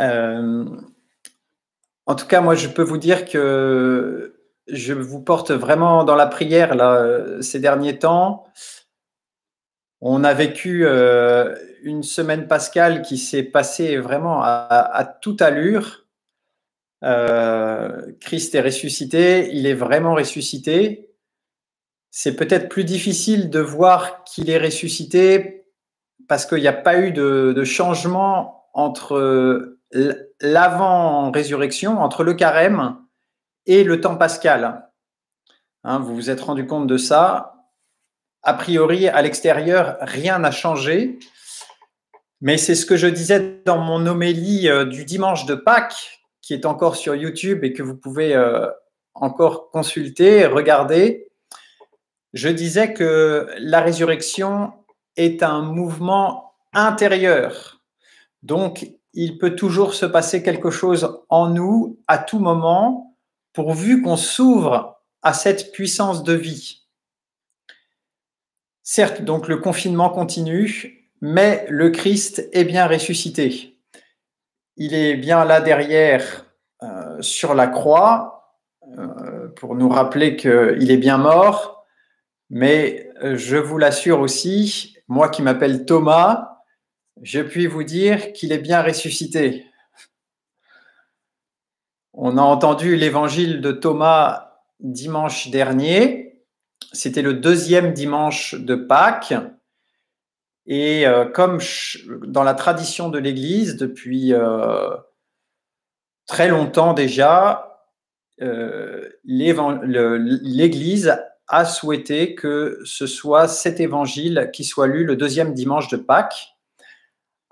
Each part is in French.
Euh, En tout cas, moi, je peux vous dire que je vous porte vraiment dans la prière là, ces derniers temps. On a vécu une semaine pascale qui s'est passée vraiment à toute allure. Christ est ressuscité, il est vraiment ressuscité. C'est peut-être plus difficile de voir qu'il est ressuscité parce qu'il n'y a pas eu de changement entre l'avant-résurrection, entre le carême et le temps pascal. Vous vous êtes rendu compte de ça. A priori, à l'extérieur, rien n'a changé. Mais c'est ce que je disais dans mon homélie du dimanche de Pâques, qui est encore sur YouTube et que vous pouvez encore consulter, regarder. Je disais que la résurrection est un mouvement intérieur. Donc, il peut toujours se passer quelque chose en nous à tout moment, pourvu qu'on s'ouvre à cette puissance de vie. Certes, donc le confinement continue, mais le Christ est bien ressuscité. Il est bien là derrière sur la croix pour nous rappeler qu'il est bien mort, mais je vous l'assure aussi, moi qui m'appelle Thomas, je puis vous dire qu'il est bien ressuscité. On a entendu l'évangile de Thomas dimanche dernier. C'était le deuxième dimanche de Pâques. Et comme dans la tradition de l'Église, depuis très longtemps déjà, l'Église a souhaité que ce soit cet évangile qui soit lu le deuxième dimanche de Pâques.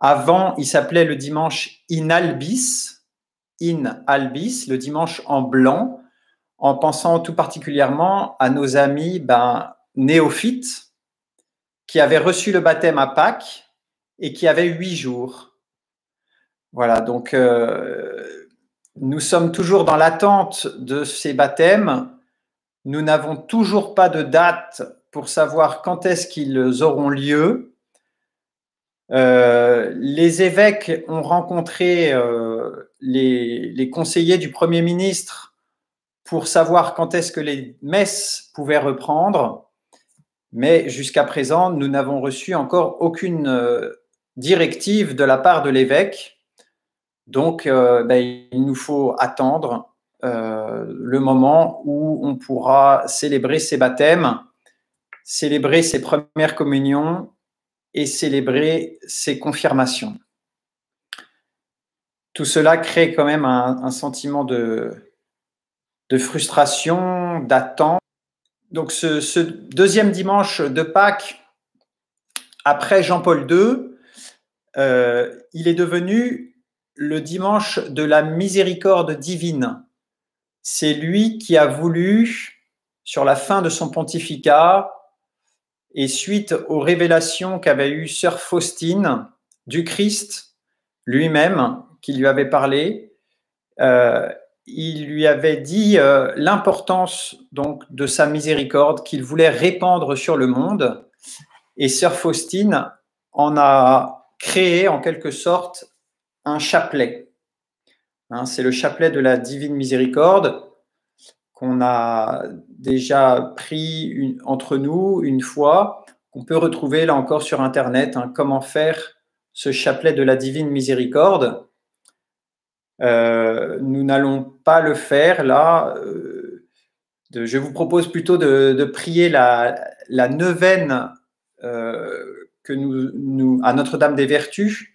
Avant, il s'appelait le dimanche in albis, le dimanche en blanc, en pensant tout particulièrement à nos amis néophytes qui avaient reçu le baptême à Pâques et qui avaient 8 jours. Voilà, donc nous sommes toujours dans l'attente de ces baptêmes. Nous n'avons toujours pas de date pour savoir quand est-ce qu'ils auront lieu. Les évêques ont rencontré les conseillers du Premier ministre pour savoir quand est-ce que les messes pouvaient reprendre, mais jusqu'à présent, nous n'avons reçu encore aucune directive de la part de l'évêque. Donc, il nous faut attendre le moment où on pourra célébrer ces baptêmes, célébrer ces premières communions et célébrer ces confirmations. Tout cela crée quand même un sentiment de frustration, d'attente. Donc, ce deuxième dimanche de Pâques, après Jean-Paul II, il est devenu le dimanche de la miséricorde divine. C'est lui qui a voulu, sur la fin de son pontificat, et suite aux révélations qu'avait eues sœur Faustine du Christ lui-même, qui lui avait parlé, il lui avait dit l'importance donc de sa miséricorde qu'il voulait répandre sur le monde. Et sœur Faustine en a créé en quelque sorte un chapelet. C'est le chapelet de la Divine Miséricorde qu'on a déjà pris entre nous une fois, qu'on peut retrouver là encore sur Internet, comment faire ce chapelet de la Divine Miséricorde. Nous n'allons pas le faire là. Je vous propose plutôt de prier la neuvaine que à Notre-Dame des Vertus,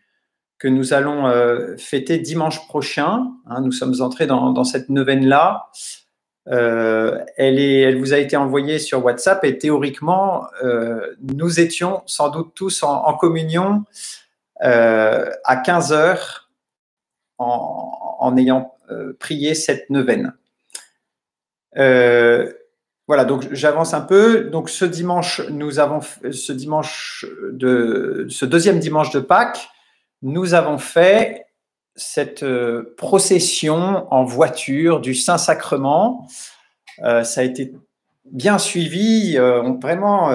que nous allons fêter dimanche prochain. Nous sommes entrés dans cette neuvaine-là. Elle vous a été envoyée sur WhatsApp et théoriquement, nous étions sans doute tous en communion à 15h en ayant prié cette neuvaine. Voilà, donc j'avance un peu. Donc ce dimanche, ce deuxième dimanche de Pâques, nous avons fait cette procession en voiture du Saint-Sacrement. Ça a été bien suivi, vraiment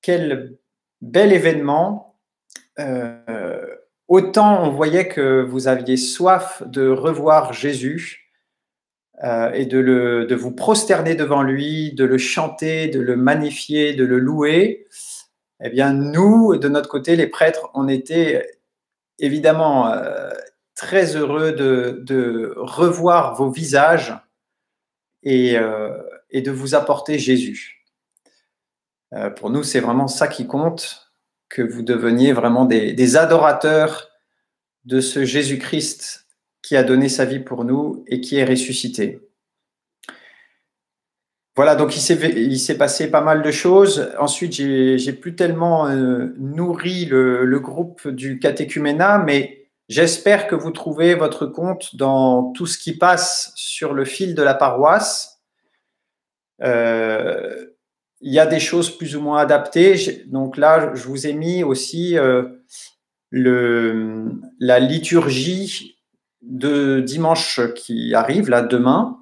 quel bel événement. autant on voyait que vous aviez soif de revoir Jésus et de vous prosterner devant lui, de le chanter, de le magnifier, de le louer. Eh bien, nous, de notre côté, les prêtres, on était évidemment très heureux de revoir vos visages et de vous apporter Jésus. Pour nous, c'est vraiment ça qui compte, que vous deveniez vraiment des adorateurs de ce Jésus-Christ qui a donné sa vie pour nous et qui est ressuscité. Voilà, donc il s'est passé pas mal de choses. Ensuite, j'ai plus tellement nourri le groupe du catéchuménat, mais j'espère que vous trouvez votre compte dans tout ce qui passe sur le fil de la paroisse. Il y a des choses plus ou moins adaptées. Donc là, je vous ai mis aussi la liturgie de dimanche qui arrive, là, demain.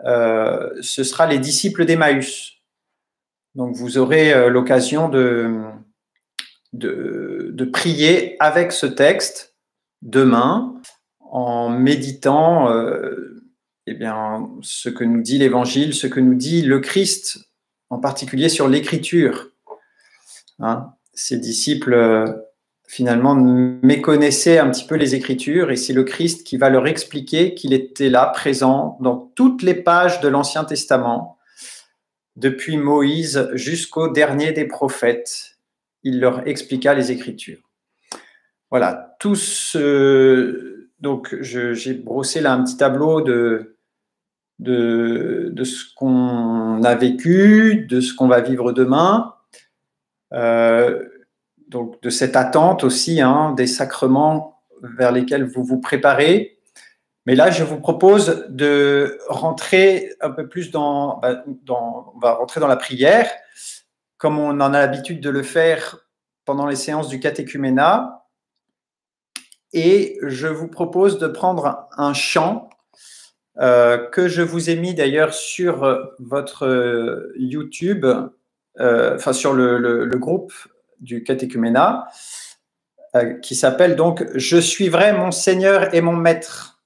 Ce sera les disciples d'Emmaüs. Donc, vous aurez l'occasion de prier avec ce texte demain en méditant eh bien, ce que nous dit l'Évangile, ce que nous dit le Christ, en particulier sur l'Écriture. Hein, ces disciples, finalement, méconnaissaient un petit peu les Écritures et c'est le Christ qui va leur expliquer qu'il était là, présent, dans toutes les pages de l'Ancien Testament, depuis Moïse jusqu'au dernier des prophètes. Il leur expliqua les Écritures. Voilà, donc j'ai brossé là un petit tableau de ce qu'on a vécu, de ce qu'on va vivre demain, donc de cette attente aussi, hein, des sacrements vers lesquels vous vous préparez. Mais là, je vous propose de rentrer un peu plus on va rentrer dans la prière, comme on en a l'habitude de le faire pendant les séances du catéchuménat. Et je vous propose de prendre un chant que je vous ai mis d'ailleurs sur votre YouTube, enfin sur le groupe du catéchuménat, qui s'appelle donc « Je suivrai mon Seigneur et mon Maître ».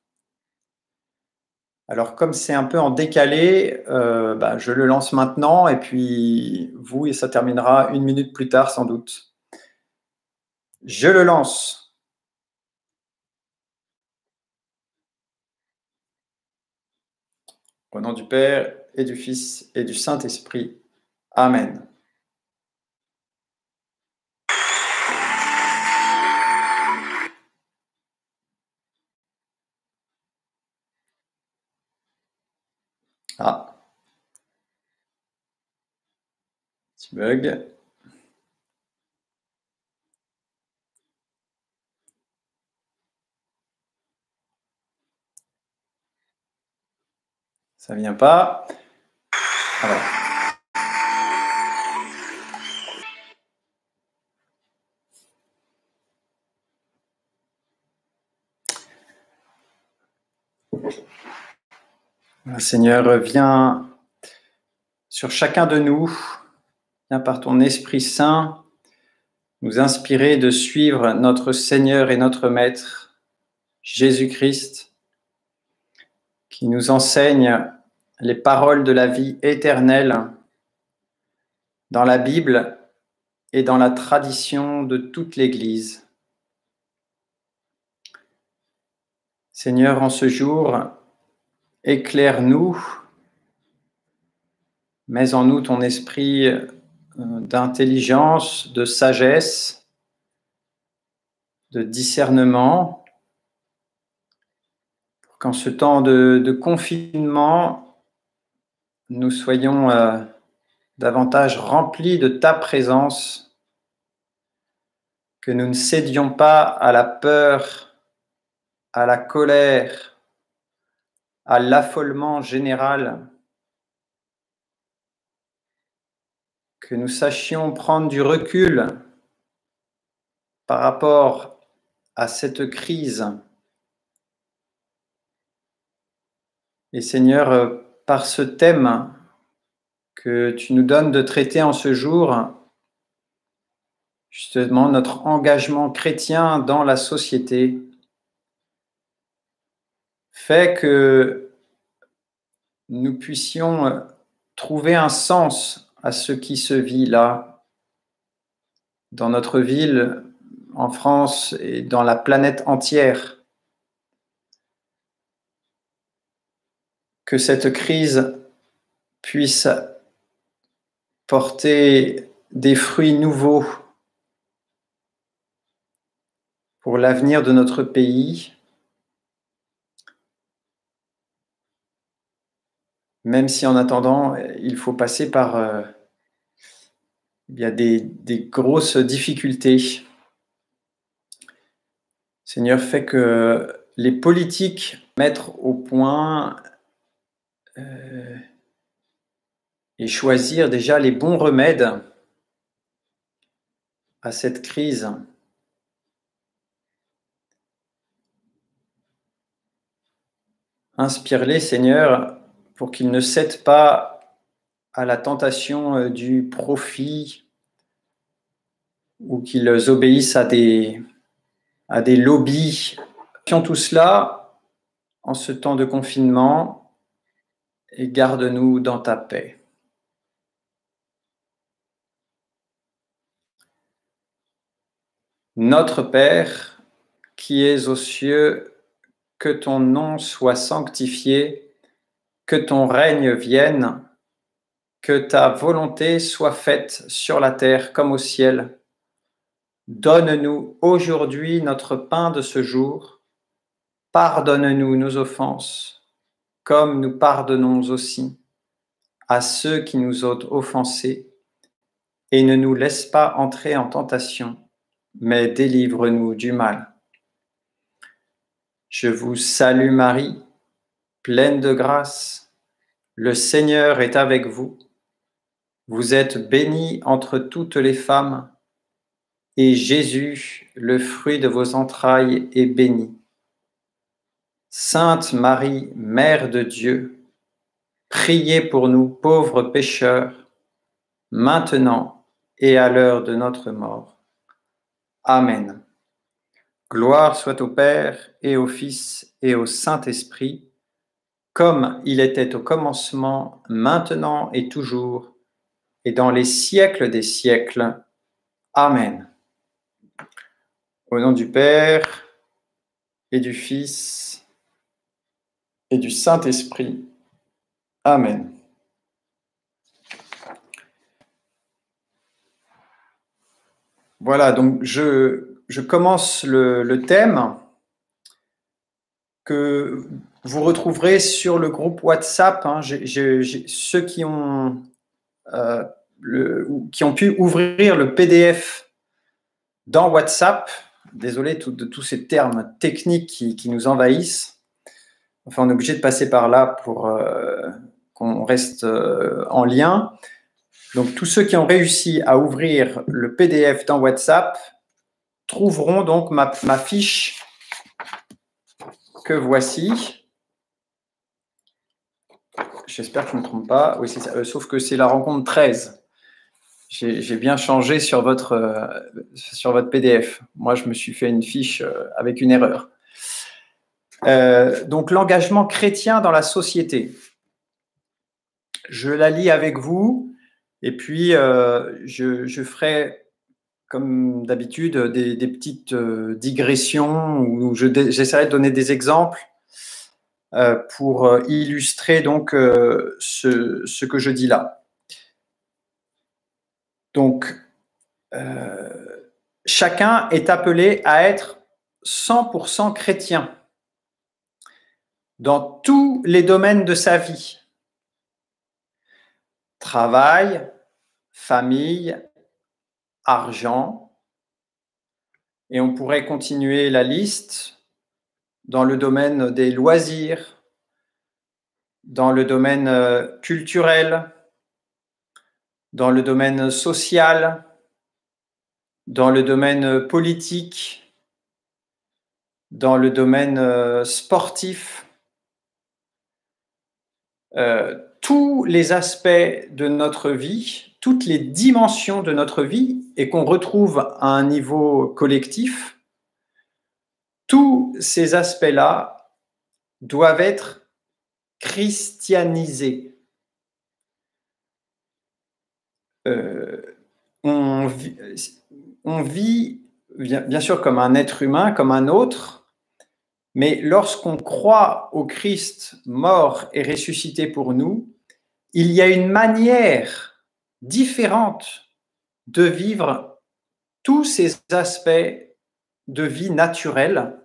Alors, comme c'est un peu en décalé, je le lance maintenant et puis vous, et ça terminera 1 minute plus tard sans doute. Je le lance. Au nom du Père et du Fils et du Saint-Esprit. Amen. Ah. Petit bug. Ça vient pas. Alors. Seigneur, viens sur chacun de nous, viens par ton Esprit Saint nous inspirer de suivre notre Seigneur et notre Maître, Jésus-Christ, qui nous enseigne les paroles de la vie éternelle dans la Bible et dans la tradition de toute l'Église. Seigneur, en ce jour, éclaire-nous, mets en nous ton esprit d'intelligence, de sagesse, de discernement, pour qu'en ce temps de confinement, nous soyons davantage remplis de ta présence, que nous ne cédions pas à la peur, à la colère, à l'affolement général, que nous sachions prendre du recul par rapport à cette crise. Et Seigneur, par ce thème que tu nous donnes de traiter en ce jour, justement notre engagement chrétien dans la société fait que nous puissions trouver un sens à ce qui se vit là, dans notre ville, en France et dans la planète entière. Que cette crise puisse porter des fruits nouveaux pour l'avenir de notre pays, même si en attendant, il faut passer par des grosses difficultés. Seigneur, fais que les politiques mettent au point et choisir déjà les bons remèdes à cette crise. Inspire-les, Seigneur, pour qu'ils ne cèdent pas à la tentation du profit ou qu'ils obéissent à des lobbies. Tout cela en ce temps de confinement et garde-nous dans ta paix. Notre Père, qui es aux cieux, que ton nom soit sanctifié, que ton règne vienne, que ta volonté soit faite sur la terre comme au ciel. Donne-nous aujourd'hui notre pain de ce jour. Pardonne-nous nos offenses, comme nous pardonnons aussi à ceux qui nous ont offensés, et ne nous laisse pas entrer en tentation, mais délivre-nous du mal. Je vous salue Marie, pleine de grâce, le Seigneur est avec vous. Vous êtes bénie entre toutes les femmes, et Jésus, le fruit de vos entrailles, est béni. Sainte Marie, Mère de Dieu, priez pour nous pauvres pécheurs, maintenant et à l'heure de notre mort. Amen. Gloire soit au Père et au Fils et au Saint-Esprit, comme il était au commencement, maintenant et toujours, et dans les siècles des siècles. Amen. Au nom du Père et du Fils et du Saint-Esprit. Amen. Voilà, donc je commence le thème que vous retrouverez sur le groupe WhatsApp. Ceux qui ont pu ouvrir le PDF dans WhatsApp, désolé de tous ces termes techniques qui nous envahissent. Enfin, on est obligé de passer par là pour qu'on reste en lien. Donc, tous ceux qui ont réussi à ouvrir le PDF dans WhatsApp trouveront donc ma fiche que voici. J'espère que je ne me trompe pas. Oui, c'est ça. Sauf que c'est la rencontre 13. J'ai bien changé sur votre PDF. Moi, je me suis fait une fiche avec une erreur. Donc, l'engagement chrétien dans la société. Je la lis avec vous et puis je ferai, comme d'habitude, des petites digressions où j'essaierai de donner des exemples pour illustrer donc ce que je dis là. Donc, chacun est appelé à être 100% chrétien dans tous les domaines de sa vie. Travail, famille, argent. Et on pourrait continuer la liste dans le domaine des loisirs, dans le domaine culturel, dans le domaine social, dans le domaine politique, dans le domaine sportif. Tous les aspects de notre vie toutes les dimensions de notre vie et qu'on retrouve à un niveau collectif, tous ces aspects-là doivent être christianisés. On vit bien sûr comme un être humain, comme un autre, mais lorsqu'on croit au Christ mort et ressuscité pour nous, il y a une manière différente de vivre tous ces aspects de vie naturelle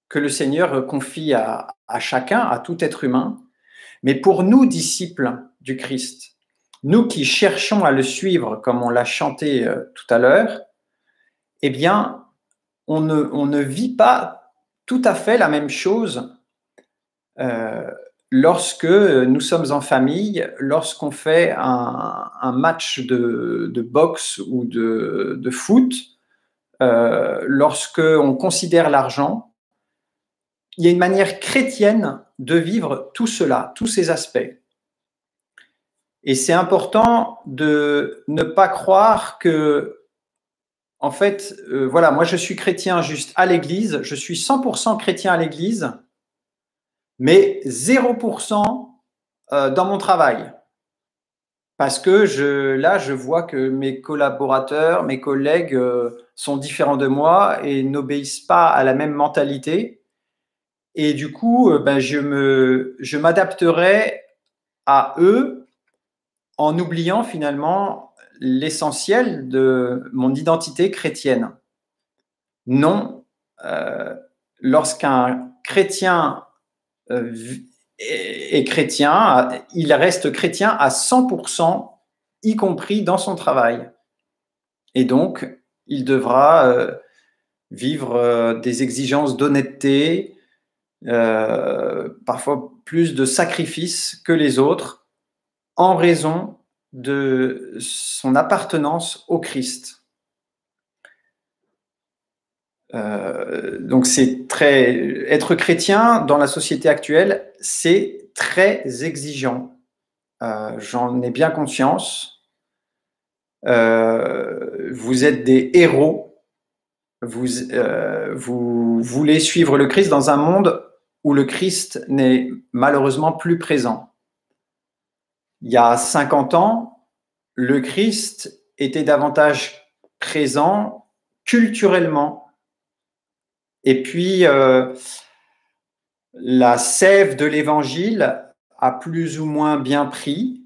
que le Seigneur confie à chacun, à tout être humain. Mais pour nous, disciples du Christ, nous qui cherchons à le suivre, comme on l'a chanté tout à l'heure, eh bien, on ne vit pas tout à fait la même chose lorsque nous sommes en famille, lorsqu'on fait un match de boxe ou de foot, lorsqu'on considère l'argent. Il y a une manière chrétienne de vivre tout cela, tous ces aspects. Et c'est important de ne pas croire que, en fait, voilà, moi je suis chrétien juste à l'église, je suis 100% chrétien à l'église, mais 0% dans mon travail. Parce que là, je vois que mes collaborateurs, mes collègues sont différents de moi et n'obéissent pas à la même mentalité. Et du coup, je m'adapterai à eux en oubliant finalement l'essentiel de mon identité chrétienne. Non, lorsqu'un chrétien est chrétien, il reste chrétien à 100%, y compris dans son travail. Et donc, il devra vivre des exigences d'honnêteté, parfois plus de sacrifices que les autres, en raison de son appartenance au Christ. Donc être chrétien dans la société actuelle, c'est très exigeant. J'en ai bien conscience. Vous êtes des héros. Vous voulez suivre le Christ dans un monde où le Christ n'est malheureusement plus présent. Il y a 50 ans, le Christ était davantage présent culturellement. Et puis, la sève de l'Évangile a plus ou moins bien pris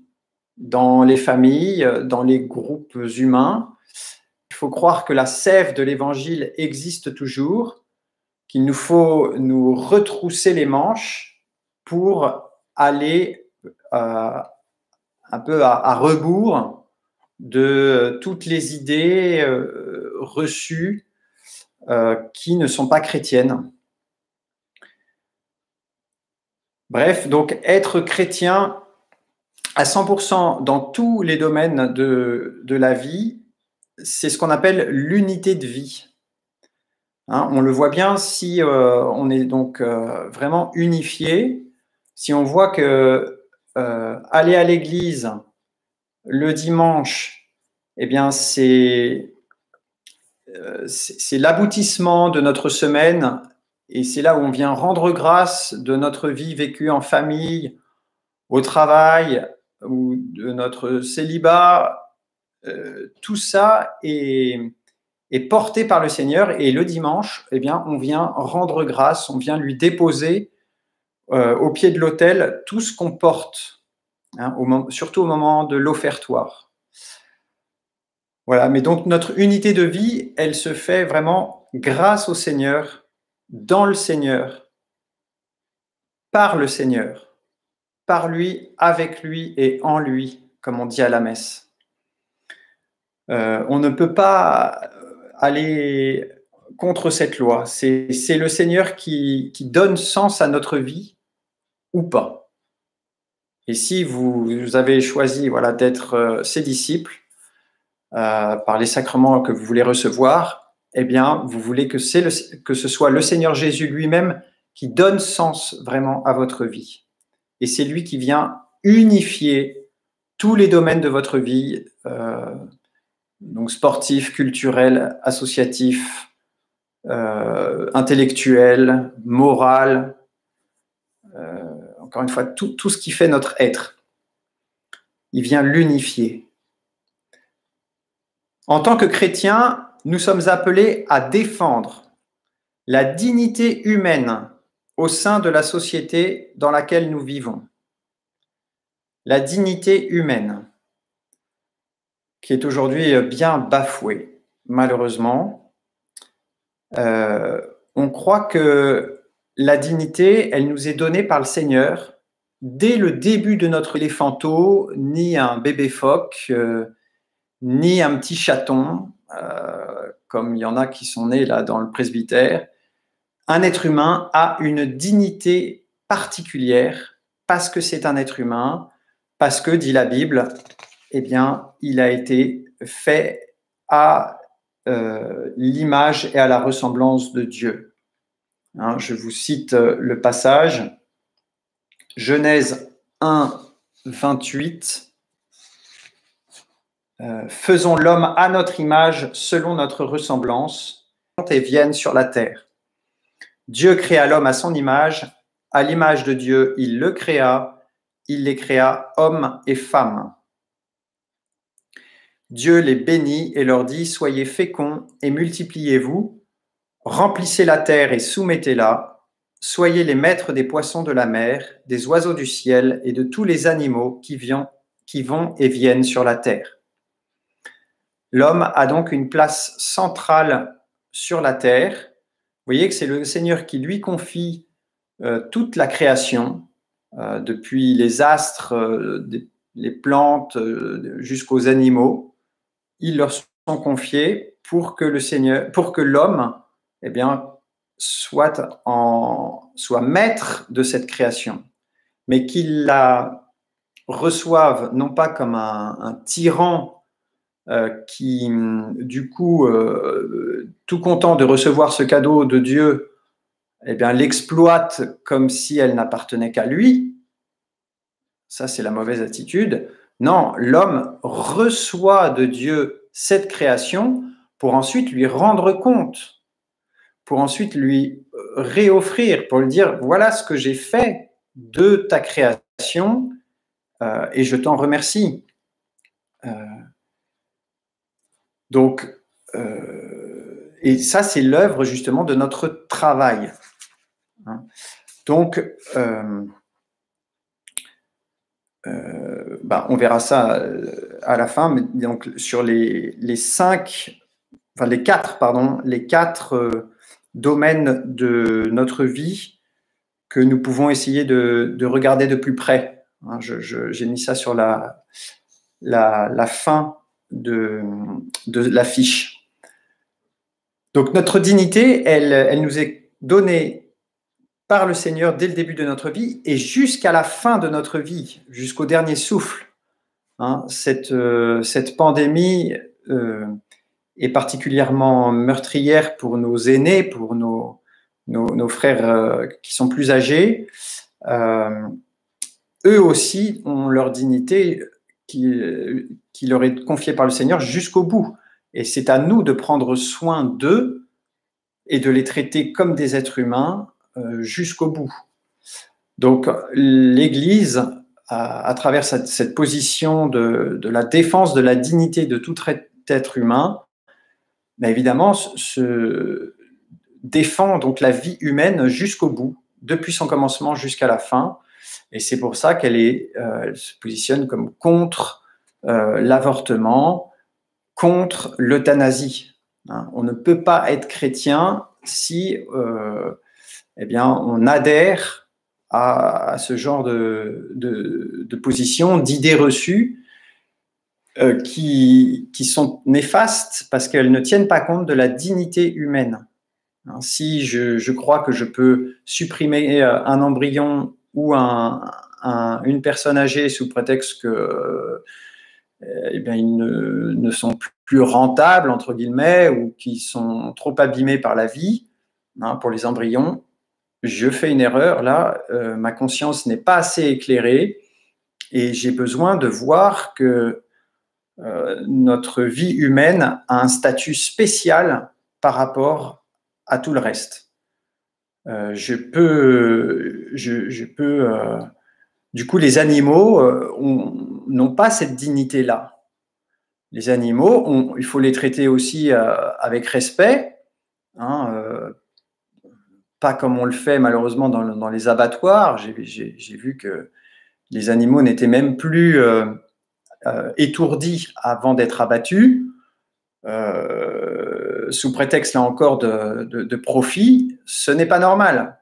dans les familles, dans les groupes humains. Il faut croire que la sève de l'Évangile existe toujours, qu'il nous faut nous retrousser les manches pour aller un peu à rebours de toutes les idées reçues qui ne sont pas chrétiennes. Bref, donc être chrétien à 100% dans tous les domaines de la vie, c'est ce qu'on appelle l'unité de vie. Hein, on le voit bien si on est donc vraiment unifié, si on voit que aller à l'église le dimanche, eh bien c'est l'aboutissement de notre semaine et c'est là où on vient rendre grâce de notre vie vécue en famille, au travail ou de notre célibat. Tout ça est porté par le Seigneur et le dimanche, eh bien, on vient rendre grâce, on vient lui déposer au pied de l'autel tout ce qu'on porte, hein, surtout au moment de l'offertoire. Voilà, mais donc notre unité de vie, elle se fait vraiment grâce au Seigneur, dans le Seigneur, par le Seigneur, par lui, avec lui et en lui, comme on dit à la messe. On ne peut pas aller contre cette loi. C'est le Seigneur qui donne sens à notre vie ou pas. Et si vous avez choisi d'être ses disciples par les sacrements que vous voulez recevoir, eh bien, vous voulez que ce soit le Seigneur Jésus lui-même qui donne sens vraiment à votre vie. Et c'est lui qui vient unifier tous les domaines de votre vie, donc sportif, culturel, associatif, intellectuel, moral, encore une fois, tout ce qui fait notre être. Il vient l'unifier. En tant que chrétiens, nous sommes appelés à défendre la dignité humaine au sein de la société dans laquelle nous vivons. La dignité humaine, qui est aujourd'hui bien bafouée, malheureusement. On croit que la dignité, elle nous est donnée par le Seigneur dès le début de notre éléphanto, ni un bébé phoque, ni un petit chaton, comme il y en a qui sont nés là dans le presbytère. Un être humain a une dignité particulière parce que c'est un être humain, parce que, dit la Bible, eh bien, il a été fait à l'image et à la ressemblance de Dieu. Hein, je vous cite le passage, Genèse 1, 28. Faisons l'homme à notre image, selon notre ressemblance, et viennent sur la terre. Dieu créa l'homme à son image, à l'image de Dieu, il le créa, il les créa hommes et femmes. Dieu les bénit et leur dit, soyez féconds et multipliez-vous, remplissez la terre et soumettez-la, soyez les maîtres des poissons de la mer, des oiseaux du ciel et de tous les animaux qui vont et viennent sur la terre. L'homme a donc une place centrale sur la terre. Vous voyez que c'est le Seigneur qui lui confie toute la création, depuis les astres, les plantes, jusqu'aux animaux. Ils leur sont confiés pour que l'homme, eh bien, soit maître de cette création, mais qu'il la reçoive non pas comme un tyran qui, du coup, tout content de recevoir ce cadeau de Dieu, eh bien, l'exploite comme si elle n'appartenait qu'à lui. Ça, c'est la mauvaise attitude. Non, l'homme reçoit de Dieu cette création pour ensuite lui rendre compte, pour ensuite lui réoffrir, pour lui dire, voilà ce que j'ai fait de ta création et je t'en remercie. Donc, et ça, c'est l'œuvre justement de notre travail. Donc, on verra ça à la fin, mais donc sur les quatre domaines de notre vie que nous pouvons essayer de regarder de plus près. J'ai mis ça sur la fin de l'affiche. Donc notre dignité, elle nous est donnée par le Seigneur dès le début de notre vie et jusqu'à la fin de notre vie, jusqu'au dernier souffle. Cette pandémie est particulièrement meurtrière pour nos aînés, pour nos frères qui sont plus âgés. Eux aussi ont leur dignité qui leur est confiée par le Seigneur jusqu'au bout. Et c'est à nous de prendre soin d'eux et de les traiter comme des êtres humains jusqu'au bout. Donc l'Église, à travers cette position de la défense de la dignité de tout être humain, évidemment se défend donc la vie humaine jusqu'au bout, depuis son commencement jusqu'à la fin. Et c'est pour ça qu'elle se positionne comme contre l'avortement, contre l'euthanasie. On ne peut pas être chrétien si on adhère à ce genre de position, d'idées reçues qui sont néfastes parce qu'elles ne tiennent pas compte de la dignité humaine. Si je crois que je peux supprimer un embryon ou une personne âgée sous prétexte que ils ne sont plus rentables, entre guillemets, ou qui sont trop abîmés par la vie, pour les embryons, je fais une erreur. Là, ma conscience n'est pas assez éclairée et j'ai besoin de voir que notre vie humaine a un statut spécial par rapport à tout le reste. Du coup, les animaux n'ont pas cette dignité-là. Les animaux, il faut les traiter aussi avec respect, hein, pas comme on le fait malheureusement dans les abattoirs. J'ai vu que les animaux n'étaient même plus étourdis avant d'être abattus, sous prétexte là encore de profit. Ce n'est pas normal.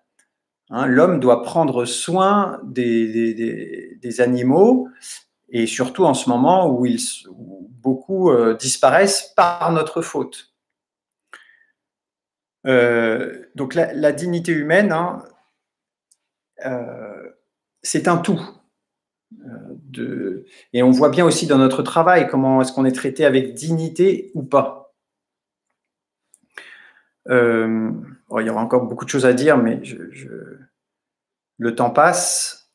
Hein, l'homme doit prendre soin des animaux, et surtout en ce moment où beaucoup disparaissent par notre faute. Donc la dignité humaine, hein, c'est un tout. Et on voit bien aussi dans notre travail comment est-ce qu'on est traité avec dignité ou pas. Il y aura encore beaucoup de choses à dire, mais le temps passe.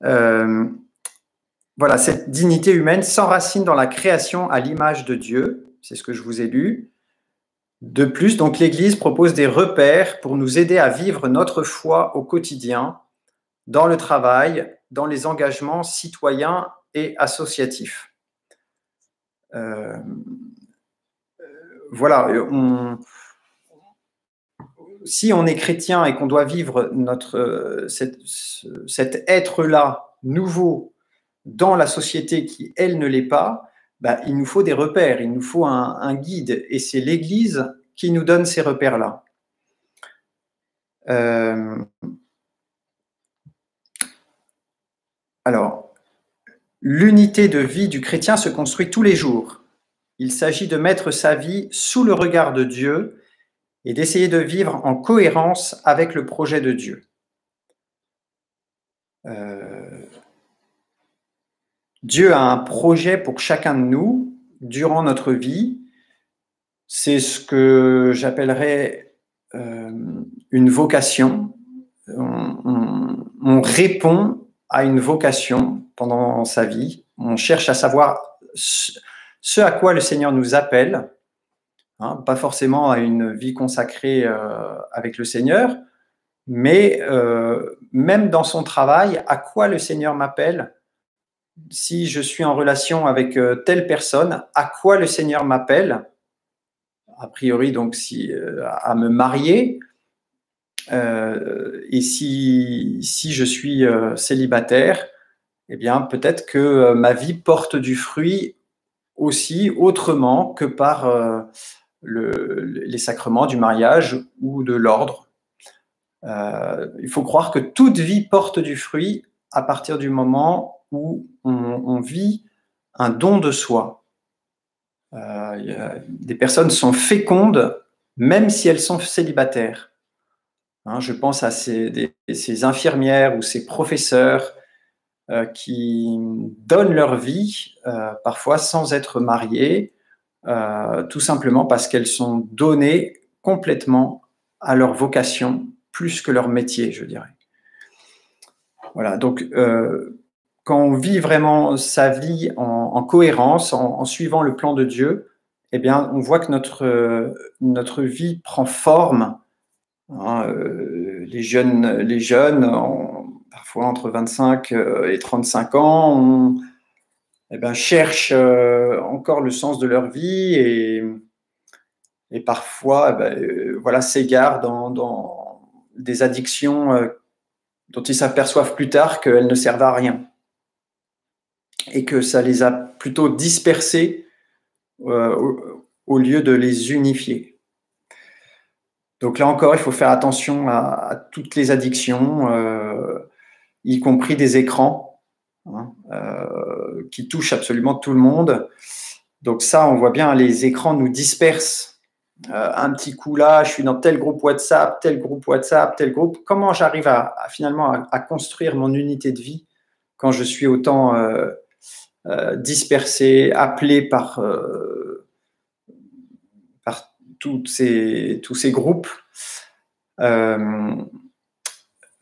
Voilà, cette dignité humaine s'enracine dans la création à l'image de Dieu, c'est ce que je vous ai lu. De plus, donc l'Église propose des repères pour nous aider à vivre notre foi au quotidien, dans le travail, dans les engagements citoyens et associatifs. Voilà, si on est chrétien et qu'on doit vivre cet être-là nouveau dans la société qui, elle, ne l'est pas, bah, il nous faut des repères, il nous faut un guide, et c'est l'Église qui nous donne ces repères-là. Alors, l'unité de vie du chrétien se construit tous les jours. Il s'agit de mettre sa vie sous le regard de Dieu et d'essayer de vivre en cohérence avec le projet de Dieu. Dieu a un projet pour chacun de nous durant notre vie. C'est ce que j'appellerais une vocation. On répond à une vocation pendant sa vie. On cherche à savoir ce à quoi le Seigneur nous appelle, hein, pas forcément à une vie consacrée avec le Seigneur, mais même dans son travail, à quoi le Seigneur m'appelle. Si je suis en relation avec telle personne, à quoi le Seigneur m'appelle, a priori donc à me marier, et si je suis célibataire, eh bien peut-être que ma vie porte du fruit aussi autrement que par les sacrements du mariage ou de l'ordre. Il faut croire que toute vie porte du fruit à partir du moment où on vit un don de soi. Des personnes sont fécondes même si elles sont célibataires. Hein, je pense à ces infirmières ou ces professeurs qui donnent leur vie parfois sans être mariées, tout simplement parce qu'elles sont données complètement à leur vocation plus que leur métier, je dirais. Voilà, donc quand on vit vraiment sa vie en cohérence, en suivant le plan de Dieu, eh bien, on voit que notre vie prend forme. Hein, les jeunes parfois entre 25 et 35 ans, cherchent encore le sens de leur vie et parfois voilà, s'égarent dans des addictions dont ils s'aperçoivent plus tard qu'elles ne servent à rien et que ça les a plutôt dispersés au lieu de les unifier. Donc là encore, il faut faire attention à toutes les addictions, y compris des écrans, hein, qui touchent absolument tout le monde. Donc ça, on voit bien, les écrans nous dispersent. Un petit coup là, je suis dans tel groupe WhatsApp, tel groupe. Comment j'arrive finalement à construire mon unité de vie quand je suis autant dispersé, appelé par tous ces groupes.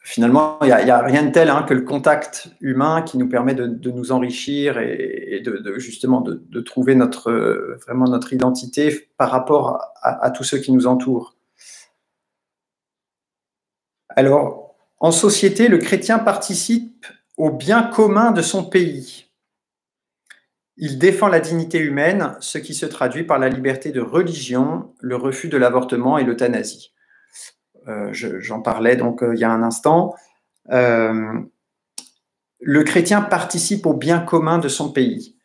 finalement, il y a rien de tel que le contact humain qui nous permet de nous enrichir et justement de trouver vraiment notre identité par rapport à tous ceux qui nous entourent. Alors, en société, le chrétien participe au bien commun de son pays. Il défend la dignité humaine, ce qui se traduit par la liberté de religion, le refus de l'avortement et l'euthanasie. J'en parlais donc il y a un instant. Le chrétien participe au bien commun de son pays.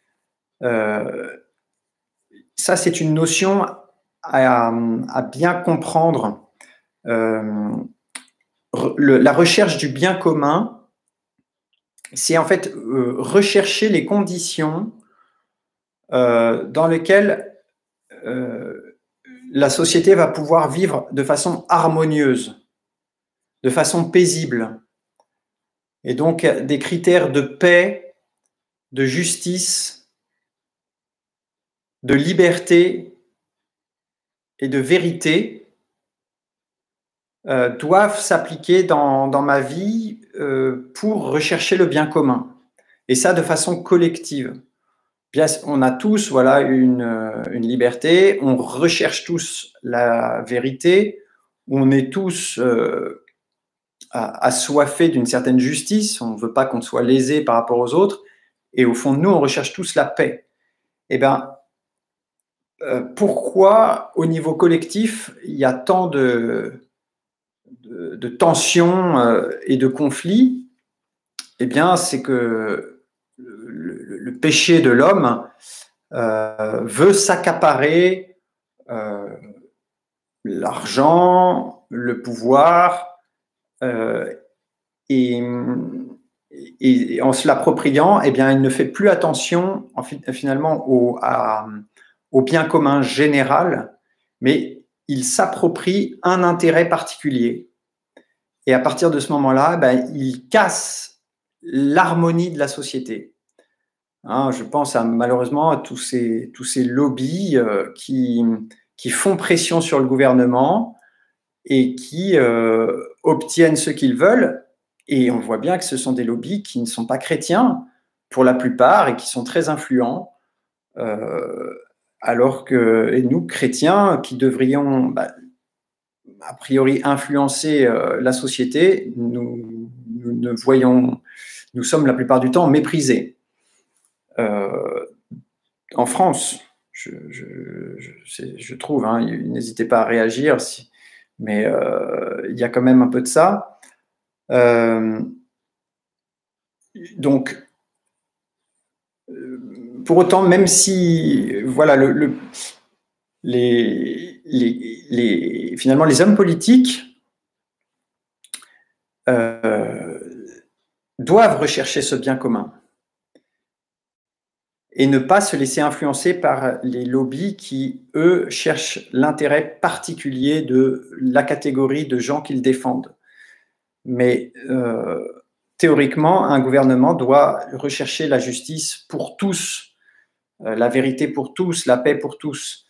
Ça, c'est une notion à bien comprendre. La recherche du bien commun, c'est en fait rechercher les conditions dans lesquelles la société va pouvoir vivre de façon harmonieuse, de façon paisible. Et donc, des critères de paix, de justice, de liberté et de vérité doivent s'appliquer dans ma vie pour rechercher le bien commun. Et ça de façon collective. Bien, on a tous une liberté, on recherche tous la vérité, on est tous assoiffés d'une certaine justice, on ne veut pas qu'on soit lésé par rapport aux autres, et au fond de nous, on recherche tous la paix. Eh bien, pourquoi au niveau collectif, il y a tant de tensions et de conflits? Eh bien, c'est que le péché de l'homme veut s'accaparer l'argent, le pouvoir, et en se l'appropriant, eh bien, il ne fait plus attention finalement au bien commun général, mais il s'approprie un intérêt particulier. Et à partir de ce moment-là, il casse l'harmonie de la société. Je pense malheureusement à tous ces lobbies qui font pression sur le gouvernement et qui obtiennent ce qu'ils veulent. Et on voit bien que ce sont des lobbies qui ne sont pas chrétiens pour la plupart et qui sont très influents. Alors que nous, chrétiens, qui devrions a priori influencer la société, nous sommes la plupart du temps méprisés. En France, je trouve, n'hésitez pas à réagir, mais il y a quand même un peu de ça. Donc, pour autant, même si finalement les hommes politiques doivent rechercher ce bien commun et ne pas se laisser influencer par les lobbies qui, eux, cherchent l'intérêt particulier de la catégorie de gens qu'ils défendent. Mais théoriquement, un gouvernement doit rechercher la justice pour tous, la vérité pour tous, la paix pour tous.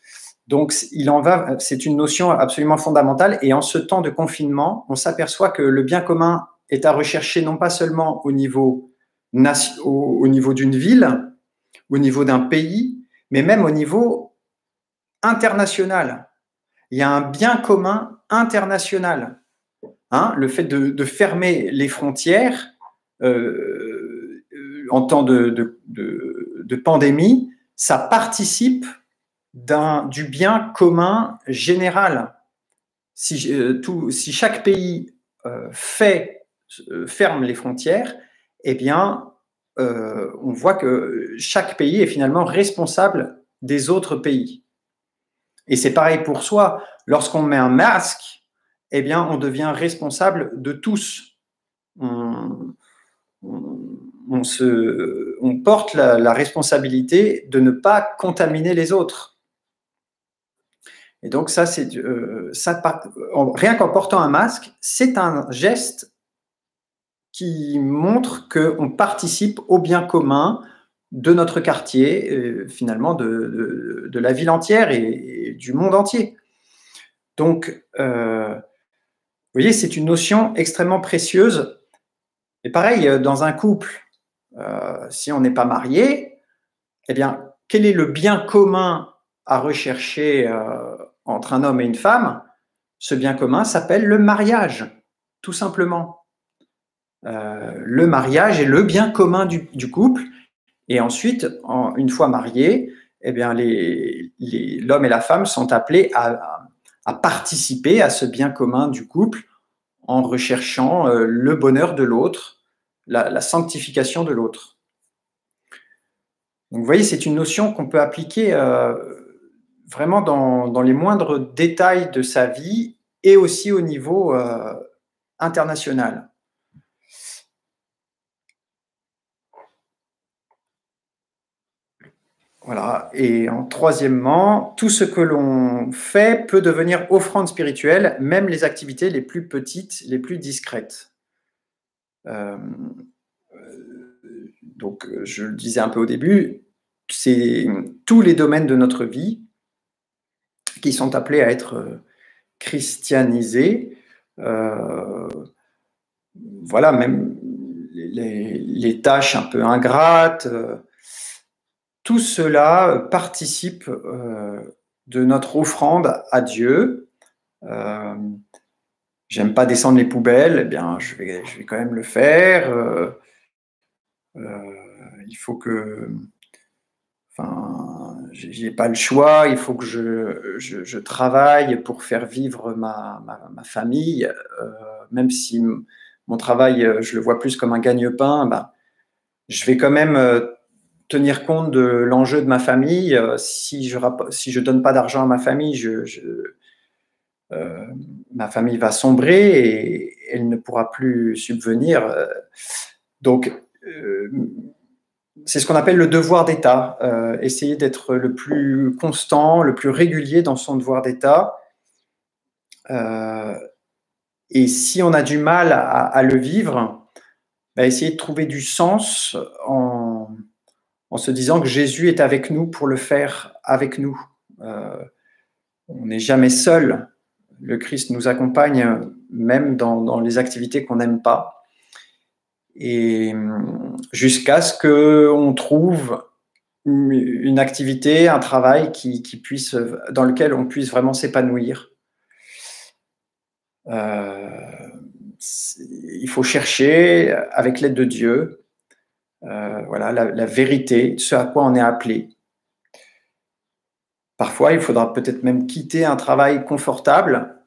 Donc, c'est une notion absolument fondamentale. Et en ce temps de confinement, on s'aperçoit que le bien commun est à rechercher non pas seulement au niveau d'une ville, au niveau d'un pays, mais même au niveau international. Il y a un bien commun international. Le fait de fermer les frontières en temps de pandémie, ça participe du bien commun général. Si chaque pays ferme les frontières, eh bien, on voit que chaque pays est finalement responsable des autres pays. Et c'est pareil pour soi. Lorsqu'on met un masque, eh bien, on devient responsable de tous. On porte la responsabilité de ne pas contaminer les autres. Et donc ça, rien qu'en portant un masque, c'est un geste qui montre qu'on participe au bien commun de notre quartier, finalement de la ville entière et du monde entier. Donc, voyez, c'est une notion extrêmement précieuse. Et pareil, dans un couple, si on n'est pas marié, eh bien, quel est le bien commun à rechercher entre un homme et une femme? Ce bien commun s'appelle le mariage, tout simplement. Le mariage est le bien commun du couple. Et ensuite, une fois mariés, eh bien, l'homme et la femme sont appelés à participer à ce bien commun du couple en recherchant le bonheur de l'autre, la sanctification de l'autre. Donc, vous voyez, c'est une notion qu'on peut appliquer vraiment dans les moindres détails de sa vie et aussi au niveau international. Voilà. Et troisièmement, tout ce que l'on fait peut devenir offrande spirituelle, même les activités les plus petites, les plus discrètes. Donc, je le disais un peu au début, c'est tous les domaines de notre vie qui sont appelés à être christianisés. Voilà, même les tâches un peu ingrates, tout cela participe de notre offrande à Dieu. J'aime pas descendre les poubelles, eh bien, je vais quand même le faire. Il faut que, enfin, j'ai pas le choix. Il faut que je travaille pour faire vivre ma famille, même si mon travail, je le vois plus comme un gagne-pain. Ben, je vais quand même tenir compte de l'enjeu de ma famille. Si je donne pas d'argent à ma famille, ma famille va sombrer et elle ne pourra plus subvenir. Donc, c'est ce qu'on appelle le devoir d'État. Essayer d'être le plus constant, le plus régulier dans son devoir d'État. Et si on a du mal à le vivre, bah, essayer de trouver du sens en se disant que Jésus est avec nous pour le faire avec nous. On n'est jamais seul. Le Christ nous accompagne même dans les activités qu'on n'aime pas. Et jusqu'à ce qu'on trouve une activité, un travail dans lequel on puisse vraiment s'épanouir. Il faut chercher, avec l'aide de Dieu, voilà, la vérité, ce à quoi on est appelé. Parfois, il faudra peut-être même quitter un travail confortable,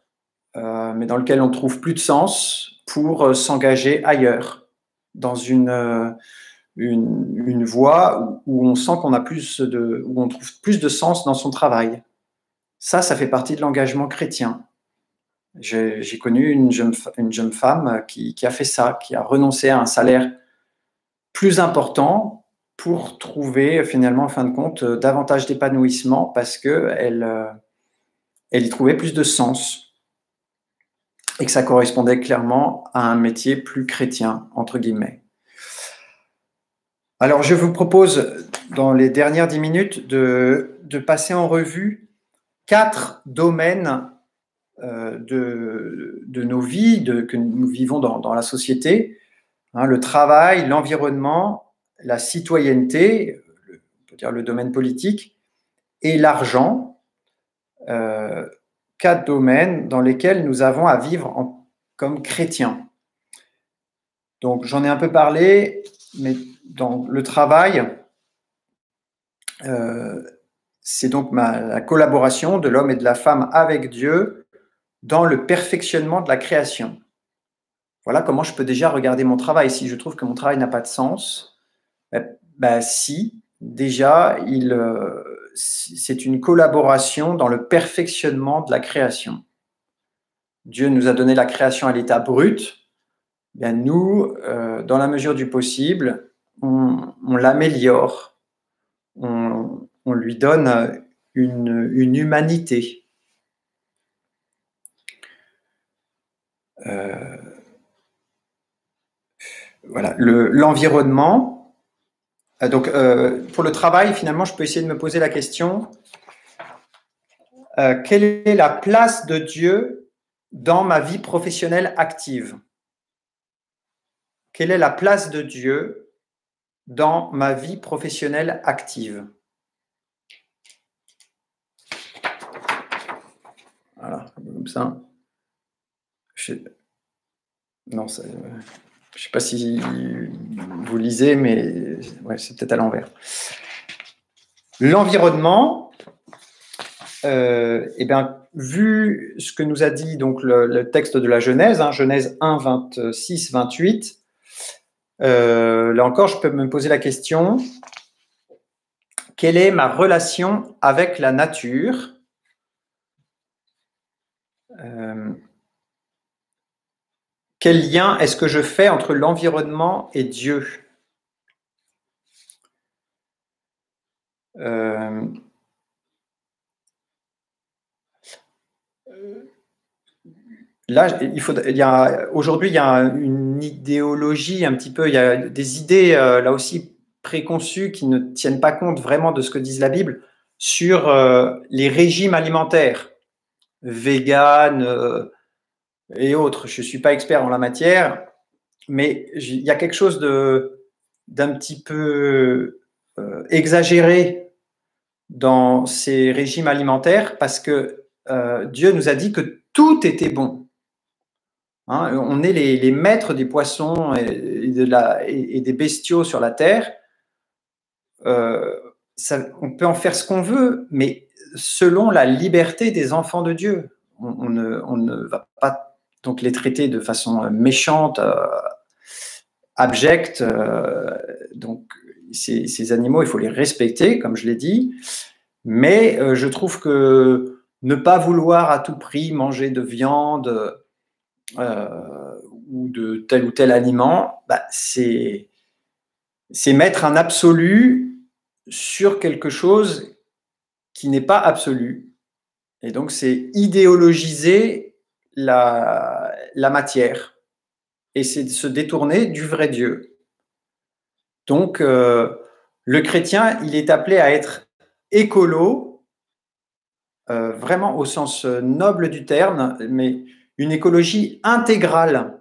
mais dans lequel on ne trouve plus de sens, pour s'engager ailleurs, dans une voie où on sent qu'on a où on trouve plus de sens dans son travail. Ça fait partie de l'engagement chrétien. J'ai connu une jeune femme qui a fait ça, qui a renoncé à un salaire plus important pour trouver finalement, en fin de compte, davantage d'épanouissement parce qu'elle y trouvait plus de sens et que ça correspondait clairement à un métier plus chrétien, entre guillemets. Alors, je vous propose, dans les dernières 10 minutes, de passer en revue 4 domaines de nos vies, que nous vivons dans la société, hein, le travail, l'environnement, la citoyenneté, on peut dire le domaine politique, et l'argent, 4 domaines dans lesquels nous avons à vivre comme chrétiens. Donc, j'en ai un peu parlé, mais dans le travail, c'est donc la collaboration de l'homme et de la femme avec Dieu dans le perfectionnement de la création. Voilà comment je peux déjà regarder mon travail. Si je trouve que mon travail n'a pas de sens, si, déjà, c'est une collaboration dans le perfectionnement de la création. Dieu nous a donné la création à l'état brut. Bien, nous, dans la mesure du possible, on l'améliore. On lui donne une humanité. Voilà, l'environnement. Donc, pour le travail, finalement, je peux essayer de me poser la question quelle est la place de Dieu dans ma vie professionnelle active? Quelle est la place de Dieu dans ma vie professionnelle active? Voilà, comme ça. Non, je ne sais pas si vous lisez, mais ouais, c'est peut-être à l'envers. L'environnement, eh bien, vu ce que nous a dit donc le texte de la Genèse, hein, Genèse 1, 26, 28, là encore, je peux me poser la question, quelle est ma relation avec la nature? Quel lien est-ce que je fais entre l'environnement et Dieu? Là, aujourd'hui, il y a une idéologie un petit peu, il y a des idées là aussi préconçues qui ne tiennent pas compte vraiment de ce que dit la Bible sur les régimes alimentaires, vegan et autres. Je ne suis pas expert en la matière, mais il y a quelque chose d'un petit peu exagéré dans ces régimes alimentaires parce que Dieu nous a dit que tout était bon. Hein, on est les maîtres des poissons et des bestiaux sur la terre. On peut en faire ce qu'on veut, mais selon la liberté des enfants de Dieu. On ne va pas donc les traiter de façon méchante, abjecte. Donc, ces animaux, il faut les respecter, comme je l'ai dit. Mais je trouve que ne pas vouloir à tout prix manger de viande ou de tel ou tel aliment, bah, c'est mettre un absolu sur quelque chose qui n'est pas absolu. Et donc, c'est idéologiser la matière. Et c'est se détourner du vrai Dieu. Donc, le chrétien, il est appelé à être écolo, vraiment au sens noble du terme, mais une écologie intégrale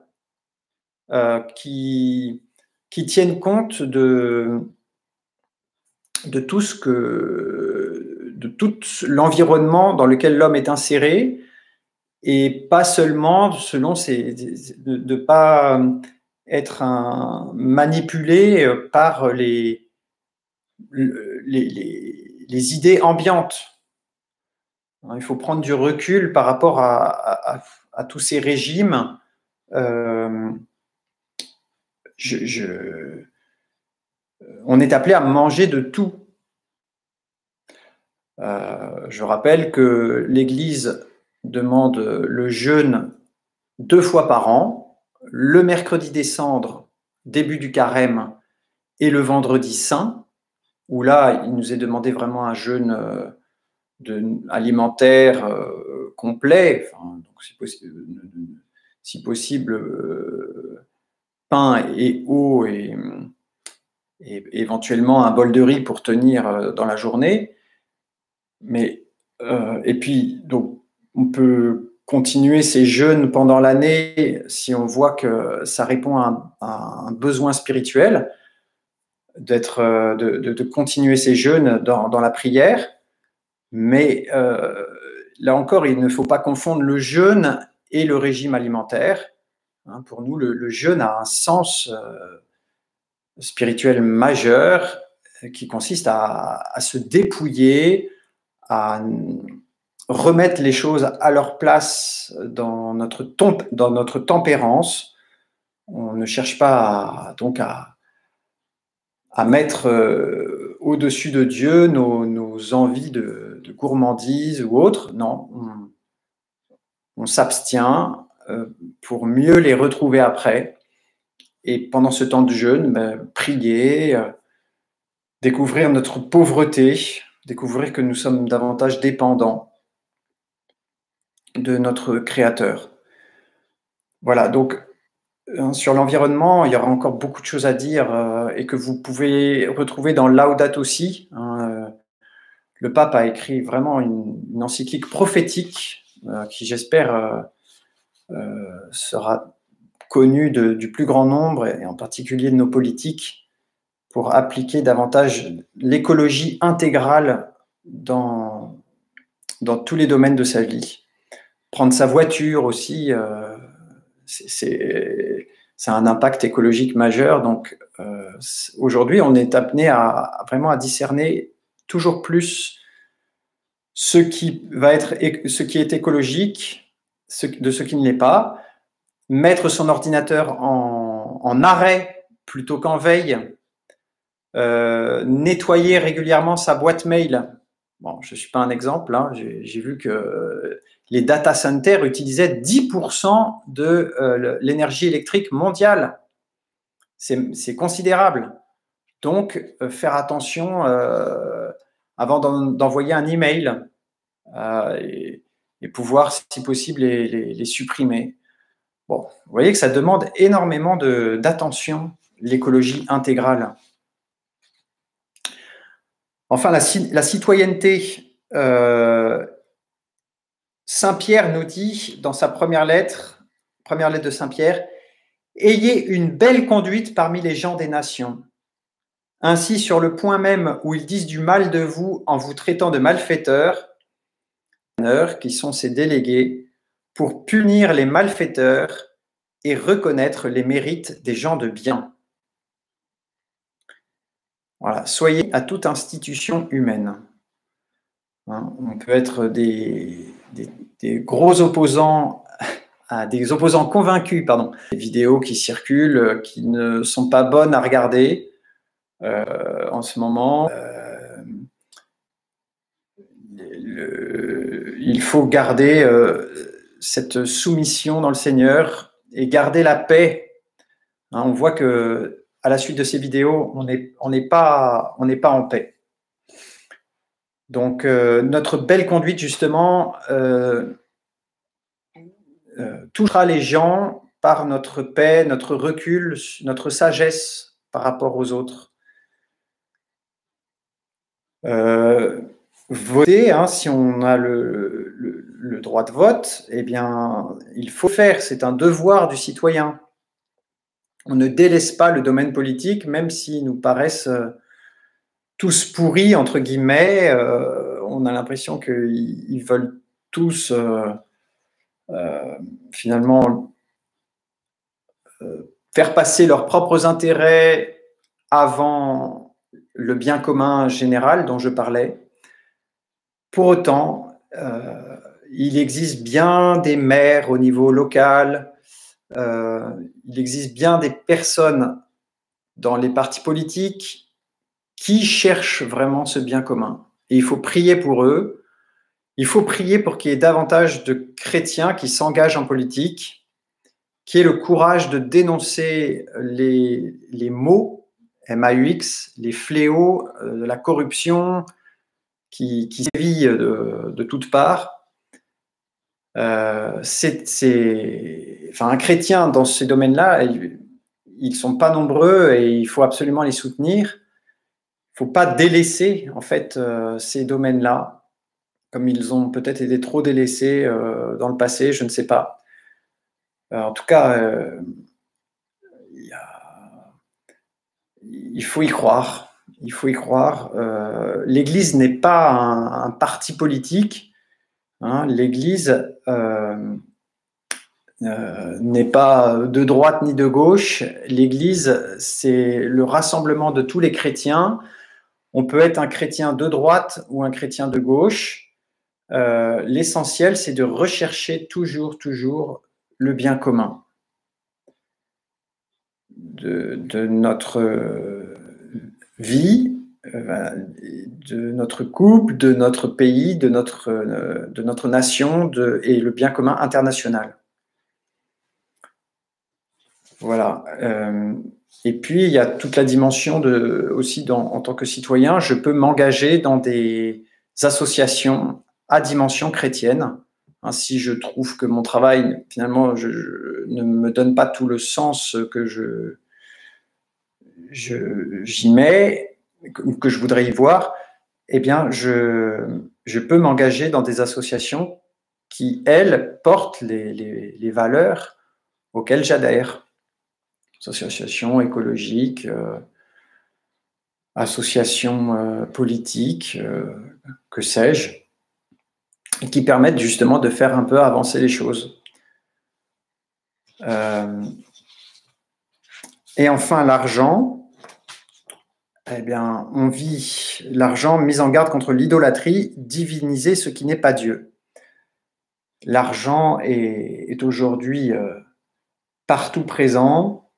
qui tienne compte de tout l'environnement dans lequel l'homme est inséré et pas seulement selon de ne pas être manipulé par les idées ambiantes. Il faut prendre du recul par rapport à tous ces régimes. On est appelé à manger de tout. Je rappelle que l'Église demande le jeûne 2 fois par an, le mercredi des cendres, début du carême, et le vendredi saint, où là, il nous est demandé vraiment un jeûne alimentaire complet, enfin, donc si possible, pain et eau et éventuellement un bol de riz pour tenir dans la journée. Mais, et puis, donc, on peut continuer ces jeûnes pendant l'année si on voit que ça répond à un besoin spirituel, de continuer ces jeûnes dans la prière. Mais là encore, il ne faut pas confondre le jeûne et le régime alimentaire. Hein, pour nous, le jeûne a un sens spirituel majeur qui consiste à se dépouiller, à remettre les choses à leur place dans notre tempérance. On ne cherche pas à mettre au-dessus de Dieu nos envies de gourmandise ou autre. Non, on s'abstient pour mieux les retrouver après. Et pendant ce temps de jeûne, prier, découvrir notre pauvreté, découvrir que nous sommes davantage dépendants de notre Créateur. Voilà, donc sur l'environnement, il y aura encore beaucoup de choses à dire et que vous pouvez retrouver dans Laudato Si. Le pape a écrit vraiment une encyclique prophétique qui, j'espère, sera connu du plus grand nombre, et en particulier de nos politiques, pour appliquer davantage l'écologie intégrale dans tous les domaines de sa vie. Prendre sa voiture aussi, c'est un impact écologique majeur. Donc, aujourd'hui, on est amené vraiment à discerner toujours plus ce qui est écologique de ce qui ne l'est pas. Mettre son ordinateur en arrêt plutôt qu'en veille. Nettoyer régulièrement sa boîte mail. Bon, je ne suis pas un exemple, hein. J'ai vu que les data centers utilisaient 10% de l'énergie électrique mondiale. C'est considérable. Donc, faire attention avant d'envoyer un email et pouvoir, si possible, les supprimer. Bon, vous voyez que ça demande énormément d'attention, l'écologie intégrale. Enfin, la citoyenneté, Saint Pierre nous dit dans sa première lettre de Saint Pierre, « Ayez une belle conduite parmi les gens des nations. Ainsi, sur le point même où ils disent du mal de vous en vous traitant de malfaiteurs, qui sont ses délégués, pour punir les malfaiteurs et reconnaître les mérites des gens de bien. » Voilà, soyez à toute institution humaine. Hein, on peut être des gros opposants, des opposants convaincus, pardon. Des vidéos qui circulent, qui ne sont pas bonnes à regarder en ce moment. Il faut garder cette soumission dans le Seigneur et garder la paix. Hein, on voit que à la suite de ces vidéos, on n'est pas en paix. Donc, notre belle conduite, justement, touchera les gens par notre paix, notre recul, notre sagesse par rapport aux autres. Voter, hein, si on a le droit de vote, eh bien, il faut faire, c'est un devoir du citoyen. On ne délaisse pas le domaine politique, même s'ils nous paraissent tous pourris, entre guillemets. On a l'impression qu'ils veulent tous finalement faire passer leurs propres intérêts avant le bien commun général dont je parlais. Pour autant, il existe bien des maires au niveau local, il existe bien des personnes dans les partis politiques qui cherchent vraiment ce bien commun. Et il faut prier pour eux. Il faut prier pour qu'il y ait davantage de chrétiens qui s'engagent en politique, qui aient le courage de dénoncer les maux, MAUX, les fléaux de la corruption qui sévit de toutes parts. Enfin, un chrétien dans ces domaines-là, ils ne sont pas nombreux et il faut absolument les soutenir. Il ne faut pas délaisser en fait ces domaines-là, comme ils ont peut-être été trop délaissés dans le passé, je ne sais pas. En tout cas, il faut y croire. Il faut y croire. L'Église n'est pas un parti politique. Hein, L'Église n'est pas de droite ni de gauche. L'Église, c'est le rassemblement de tous les chrétiens. On peut être un chrétien de droite ou un chrétien de gauche. L'essentiel, c'est de rechercher toujours le bien commun de notre vie, de notre couple, de notre pays, de notre nation et le bien commun international. Voilà. Et puis, il y a toute la dimension aussi en tant que citoyen, je peux m'engager dans des associations à dimension chrétienne. Hein, si je trouve que mon travail, finalement, ne me donne pas tout le sens que j'y mets, que je voudrais y voir, eh bien, je peux m'engager dans des associations qui, elles, portent les valeurs auxquelles j'adhère. Associations écologiques, associations politiques, que sais-je, et qui permettent justement de faire un peu avancer les choses. Et enfin, l'argent. Eh bien, on vit l'argent mis en garde contre l'idolâtrie, diviniser ce qui n'est pas Dieu. L'argent est aujourd'hui partout présent.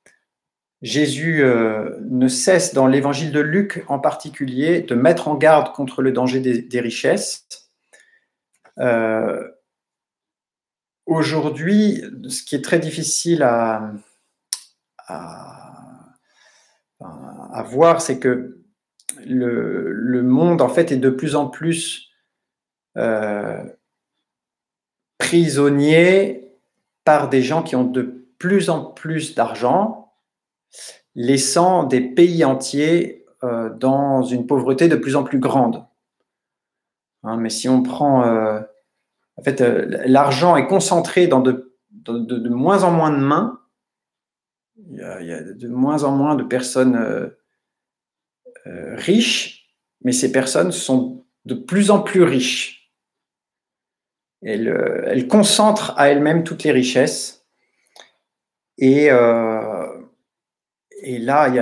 Jésus ne cesse, dans l'évangile de Luc en particulier, de mettre en garde contre le danger des richesses. Aujourd'hui, ce qui est très difficile à voir, c'est que le monde, en fait, est de plus en plus prisonnier par des gens qui ont de plus en plus d'argent, laissant des pays entiers dans une pauvreté de plus en plus grande. Hein, mais si on prend... en fait, l'argent est concentré dans de moins en moins de mains. Il y a de moins en moins de personnes riches, mais ces personnes sont de plus en plus riches. Elles concentrent à elles-mêmes toutes les richesses. Et là, il y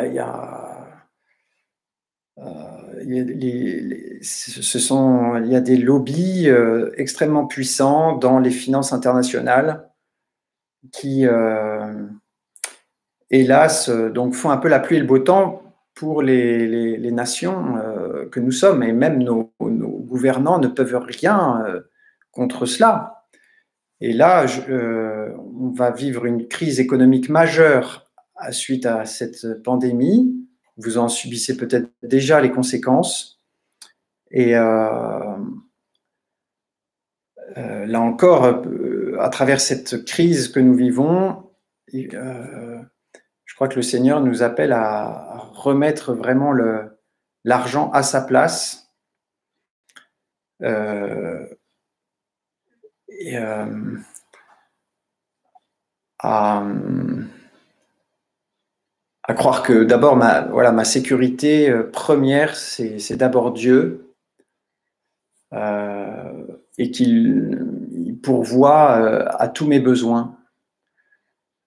a des lobbies extrêmement puissants dans les finances internationales qui, hélas, donc font un peu la pluie et le beau temps pour les nations que nous sommes, et même nos gouvernants ne peuvent rien contre cela. Et là, on va vivre une crise économique majeure suite à cette pandémie. Vous en subissez peut-être déjà les conséquences. Et là encore, à travers cette crise que nous vivons, je crois que le Seigneur nous appelle à remettre vraiment l'argent à sa place. Et à croire que d'abord ma sécurité première, c'est d'abord Dieu, et qu'il pourvoit à tous mes besoins.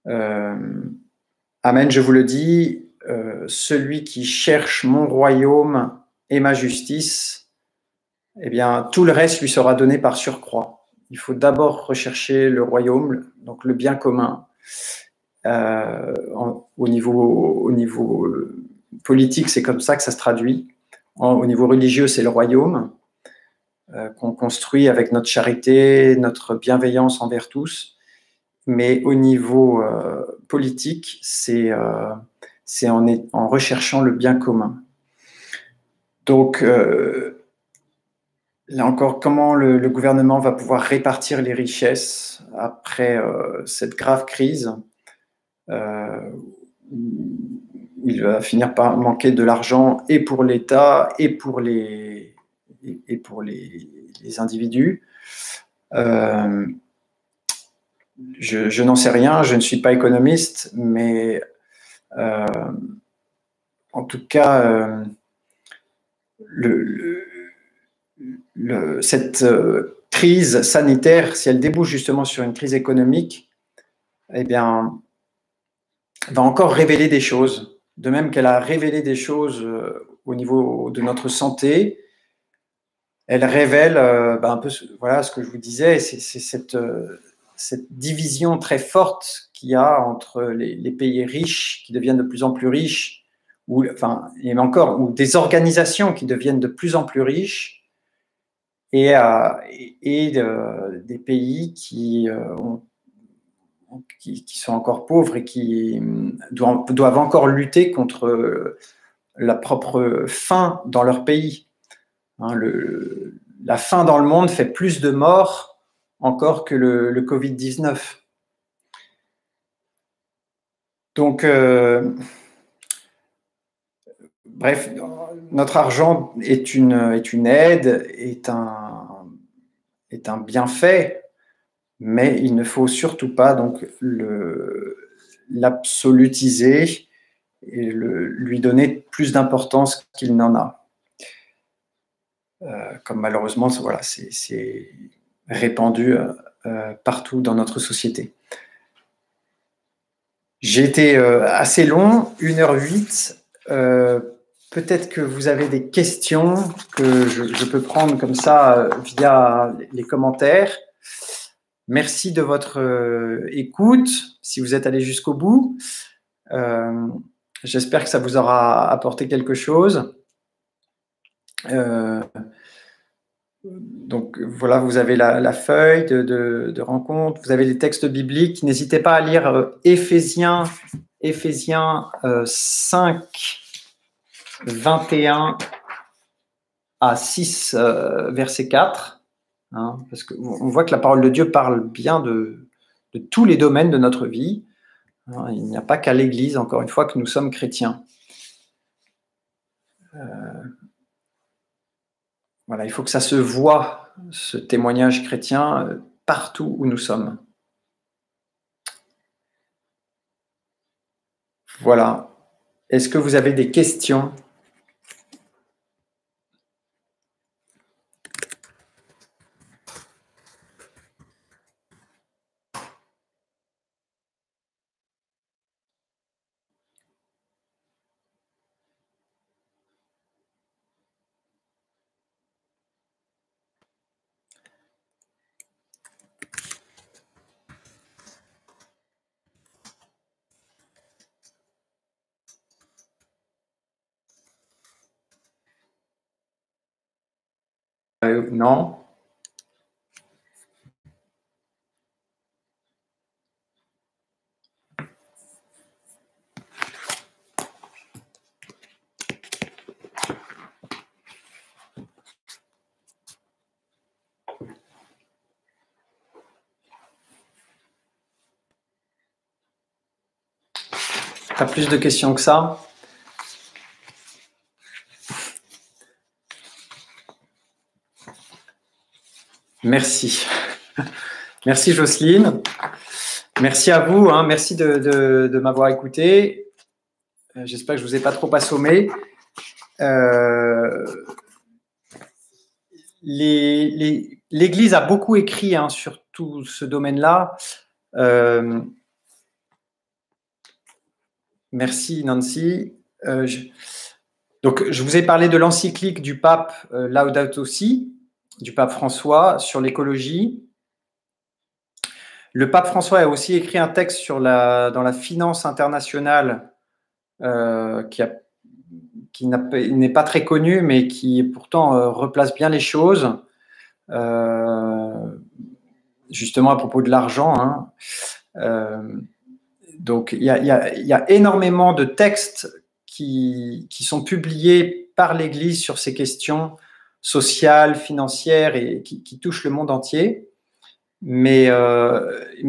Amen, je vous le dis, celui qui cherche mon royaume et ma justice, eh bien, tout le reste lui sera donné par surcroît. Il faut d'abord rechercher le royaume, donc le bien commun. Au niveau politique, c'est comme ça que ça se traduit. Au niveau religieux, c'est le royaume qu'on construit avec notre charité, notre bienveillance envers tous. Mais au niveau politique, c'est en recherchant le bien commun. Donc, là encore, comment le gouvernement va pouvoir répartir les richesses après cette grave crise? Il va finir par manquer de l'argent et pour l'État et pour les individus. Je n'en sais rien, je ne suis pas économiste, mais en tout cas, cette crise sanitaire, si elle débouche justement sur une crise économique, eh bien, va encore révéler des choses, de même qu'elle a révélé des choses au niveau de notre santé. Elle révèle un peu voilà, ce que je vous disais, c'est cette division très forte qu'il y a entre les pays riches qui deviennent de plus en plus riches, ou des organisations qui deviennent de plus en plus riches, et des pays qui sont encore pauvres et qui doivent encore lutter contre la propre faim dans leur pays. Hein, la faim dans le monde fait plus de morts encore que le Covid-19. Donc, bref, notre argent est une aide, est un bienfait, mais il ne faut surtout pas donc l'absolutiser et lui donner plus d'importance qu'il n'en a. Comme malheureusement, voilà, c'est répandu partout dans notre société. J'ai été assez long, 1h08. Peut-être que vous avez des questions que je peux prendre comme ça via les commentaires. Merci de votre écoute, si vous êtes allé jusqu'au bout. J'espère que ça vous aura apporté quelque chose. Donc voilà, vous avez la feuille de rencontre, vous avez les textes bibliques. N'hésitez pas à lire Éphésiens 5, 21 à 6, verset 4. Hein, parce qu'on voit que la parole de Dieu parle bien de tous les domaines de notre vie. Hein, il n'y a pas qu'à l'Église, encore une fois, que nous sommes chrétiens. Voilà, il faut que ça se voie, ce témoignage chrétien, partout où nous sommes. Voilà. Est-ce que vous avez des questions ? Non ? Pas plus de questions que ça ? Merci. Merci Jocelyne. Merci à vous. Hein. Merci de m'avoir écouté. J'espère que je ne vous ai pas trop assommé. L'Église a beaucoup écrit hein, sur tout ce domaine-là. Merci Nancy. Donc, je vous ai parlé de l'encyclique du pape Laudato Si, du pape François, sur l'écologie. Le pape François a aussi écrit un texte dans la finance internationale qui n'est pas très connu, mais qui pourtant replace bien les choses, justement à propos de l'argent. Hein. Donc, il y a énormément de textes qui sont publiés par l'Église sur ces questions sociales, financières et qui touchent le monde entier. Mais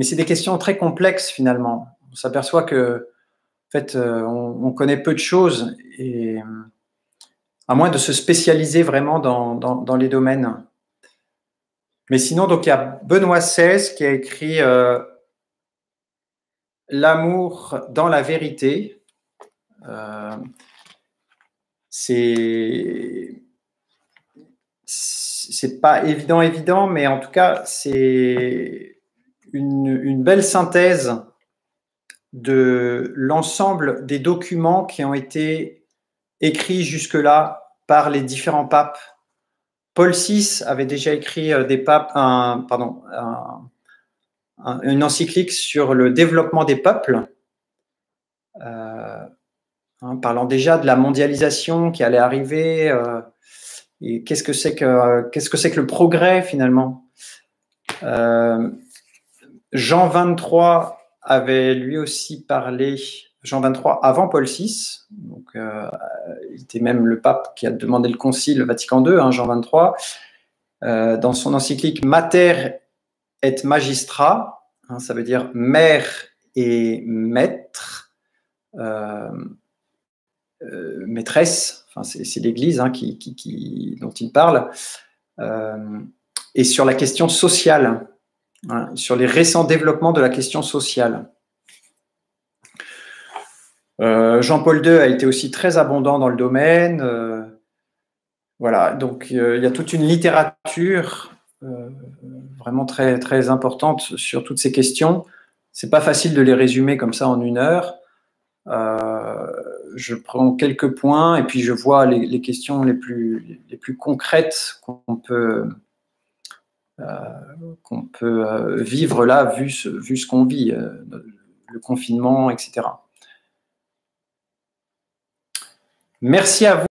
c'est des questions très complexes finalement. On s'aperçoit que en fait, on connaît peu de choses, et à moins de se spécialiser vraiment dans les domaines. Mais sinon, donc il y a Benoît XVI qui a écrit L'amour dans la vérité. C'est pas évident, mais en tout cas, c'est une belle synthèse de l'ensemble des documents qui ont été écrits jusque-là par les différents papes. Paul VI avait déjà écrit une encyclique sur le développement des peuples, parlant déjà de la mondialisation qui allait arriver, et qu'est-ce que c'est que le progrès finalement. Jean 23 avait lui aussi parlé, Jean 23 avant Paul VI, donc il était même le pape qui a demandé le concile Vatican II, hein, Jean 23, dans son encyclique Mater et Magistra, hein, ça veut dire mère et maître, maîtresse, enfin, c'est l'Église hein, dont il parle, et sur la question sociale. hein, sur les récents développements de la question sociale. Jean-Paul II a été aussi très abondant dans le domaine. Voilà, donc il y a toute une littérature vraiment très, très importante sur toutes ces questions. C'est pas facile de les résumer comme ça en 1 heure. Je prends quelques points et puis je vois les questions les plus concrètes qu'on peut vivre là, vu ce qu'on vit, le confinement, etc. Merci à vous.